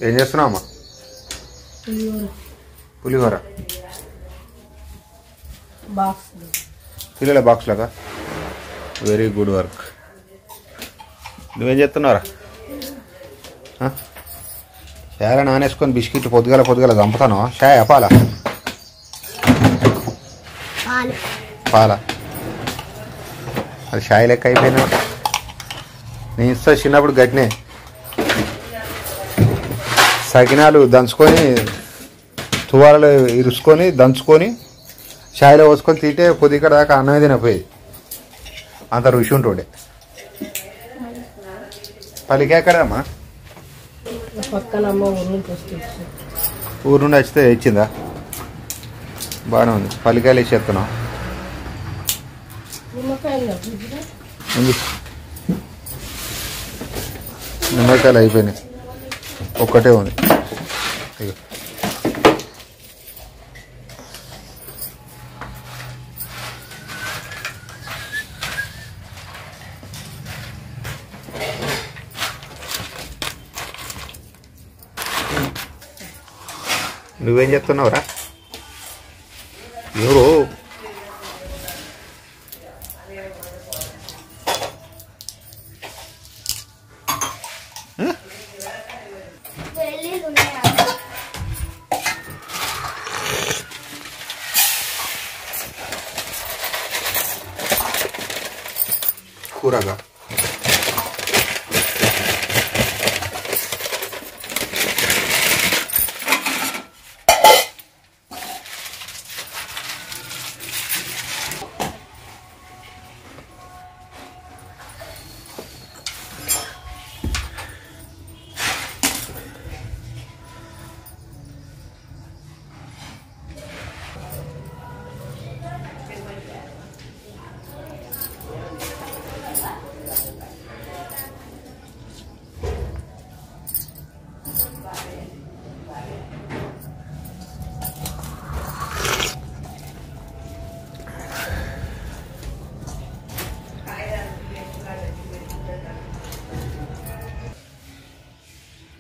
ఏం చేస్తున్నావు అమ్మా? పులిహోర పిల్లల బాక్స్ లాగా. Very good work. నువ్వేం చేస్తున్నావురా? షాయ నానేసుకొని బిస్కెట్ పొద్దుగల చంపుతాను. షాయ పాల పాల అది షాయి లెక్క అయిపోయినా. నేను ఇస్తా చిన్నప్పుడు గట్టినే సకినాలు దంచుకొని తువాలలో ఇరుసుకొని దంచుకొని షాయిలో పోసుకొని తింటే పొద్దుక్కడ దాకా అన్నమే తినపోయేది. అంత రుచి ఉంటుండే. పలికి ఎక్కడమ్మా? ఊరు నుండి వచ్చితే ఇచ్చిందా? బాగానే ఉంది. పల్లికాయలు ఇచ్చేస్తున్నావు. నిమ్మకాయలు అయిపోయినాయి, ఒక్కటే ఉంది. నువ్వేం చెప్తున్నావురా? ఎవరు? కూరగా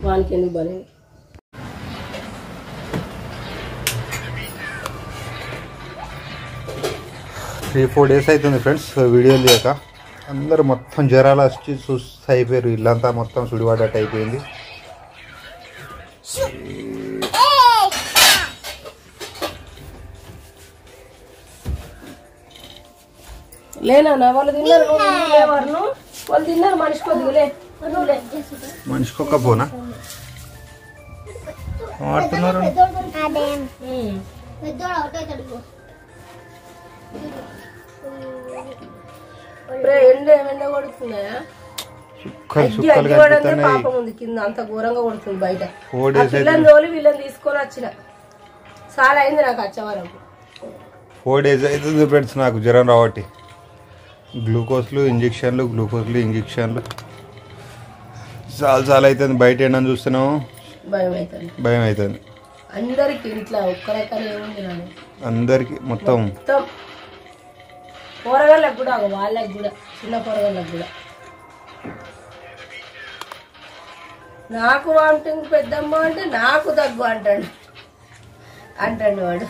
వానికి ఎందుకు బలి 3-4 days అవుతుంది ఫ్రెండ్స్ వీడియోలు చేయక. అందరూ మొత్తం జ్వరాలు వచ్చి సుస్థ అయిపోయారు. ఇల్లంతా మొత్తం సుడివాడట్టు అయిపోయింది. లేనా వాళ్ళు తిన్నారు, వాళ్ళు తిన్నారు. మనిషికి ఒక్క పోనా ఆడుతున్నారు. ఎండ కొడుతున్నాయా? పాపం ఉంది కింద, అంత ఘోరంగా కొడుతుంది బయట. పిల్లని తోలి వీళ్ళని తీసుకొని వచ్చిన చాలా అయింది నాకు వచ్చే వరకు. 4 days అవుతుంది ఫ్రెండ్స్ నాకు జ్వరం రావట్టి. గ్లూకోజ్లు ఇంజక్షన్లు చాలా అవుతుంది. బయట ఎండని చూస్తున్నాము, భయం అవుతుంది అందరికి. ఇంట్లో ఒక్కరికనే ఏముంది అందరికి మొత్తం కూరగాయలకు కూడా, వాళ్ళకి కూడా, చిన్న కూరగాయలకు కూడా. నాకు వామిటింగ్ పెద్దమ్మ అంటే నాకు దగ్గు అంటాడు వాడు.